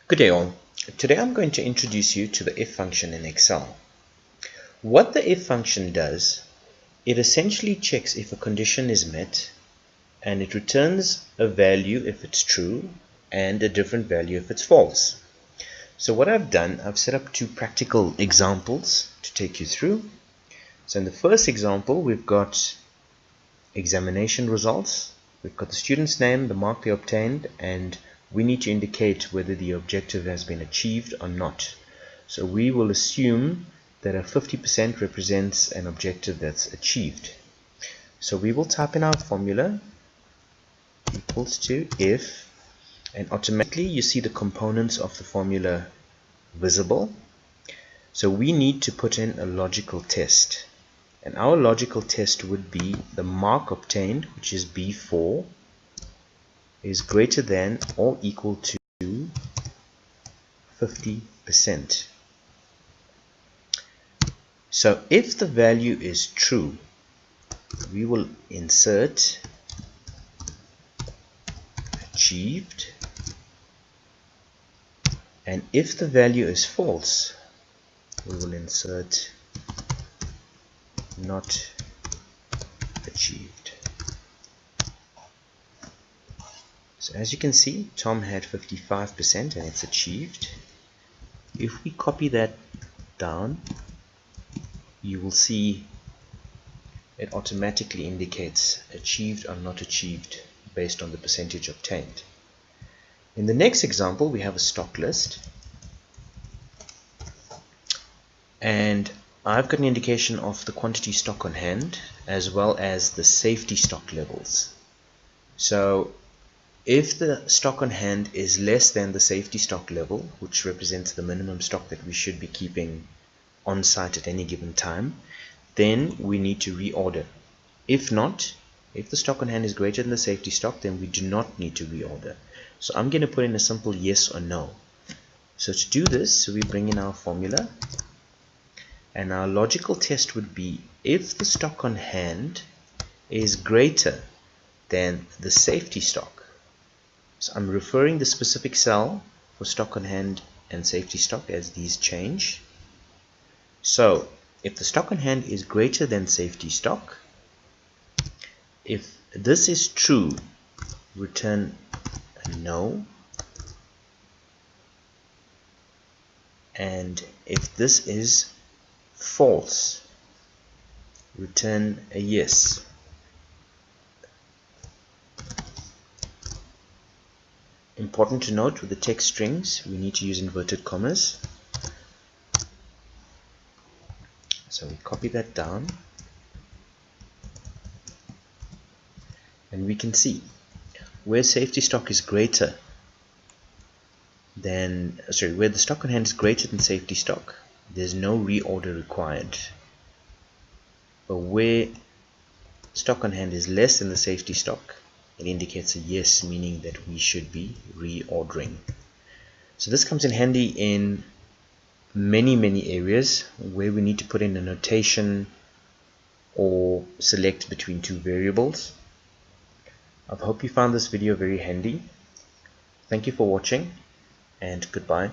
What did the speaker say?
Good day all. Today I'm going to introduce you to the if function in Excel. What the if function does, it essentially checks if a condition is met and it returns a value if it's true and a different value if it's false. So what I've done, I've set up two practical examples to take you through. So in the first example, we've got examination results. We've got the student's name, the mark they obtained, and we need to indicate whether the objective has been achieved or not. So we will assume that a 50% represents an objective that's achieved. So we will type in our formula equals to if, and automatically you see the components of the formula visible. So we need to put in a logical test. And our logical test would be the mark obtained, which is B4, is greater than or equal to 50%. So if the value is true, we will insert achieved, and if the value is false, we will insert not achieved. So as you can see, Tom had 55% and it's achieved. If we copy that down, you will see it automatically indicates achieved or not achieved based on the percentage obtained. In the next example, we have a stock list, and I've got an indication of the quantity stock on hand as well as the safety stock levels. So if the stock on hand is less than the safety stock level, which represents the minimum stock that we should be keeping on site at any given time, then we need to reorder. If not, if the stock on hand is greater than the safety stock, then we do not need to reorder. So I'm going to put in a simple yes or no. So to do this, we bring in our formula. And our logical test would be if the stock on hand is greater than the safety stock. So I'm referring the specific cell for stock on hand and safety stock as these change. So if the stock on hand is greater than safety stock, if this is true, return a no. And if this is false, return a yes. Important to note, with the text strings we need to use inverted commas. So we copy that down, and we can see where safety stock is greater than, where the stock on hand is greater than safety stock, there's no reorder required. But where stock on hand is less than the safety stock, it indicates a yes, meaning that we should be reordering. So this comes in handy in many areas where we need to put in a notation or select between two variables. I hope you found this video very handy. Thank you for watching, and goodbye.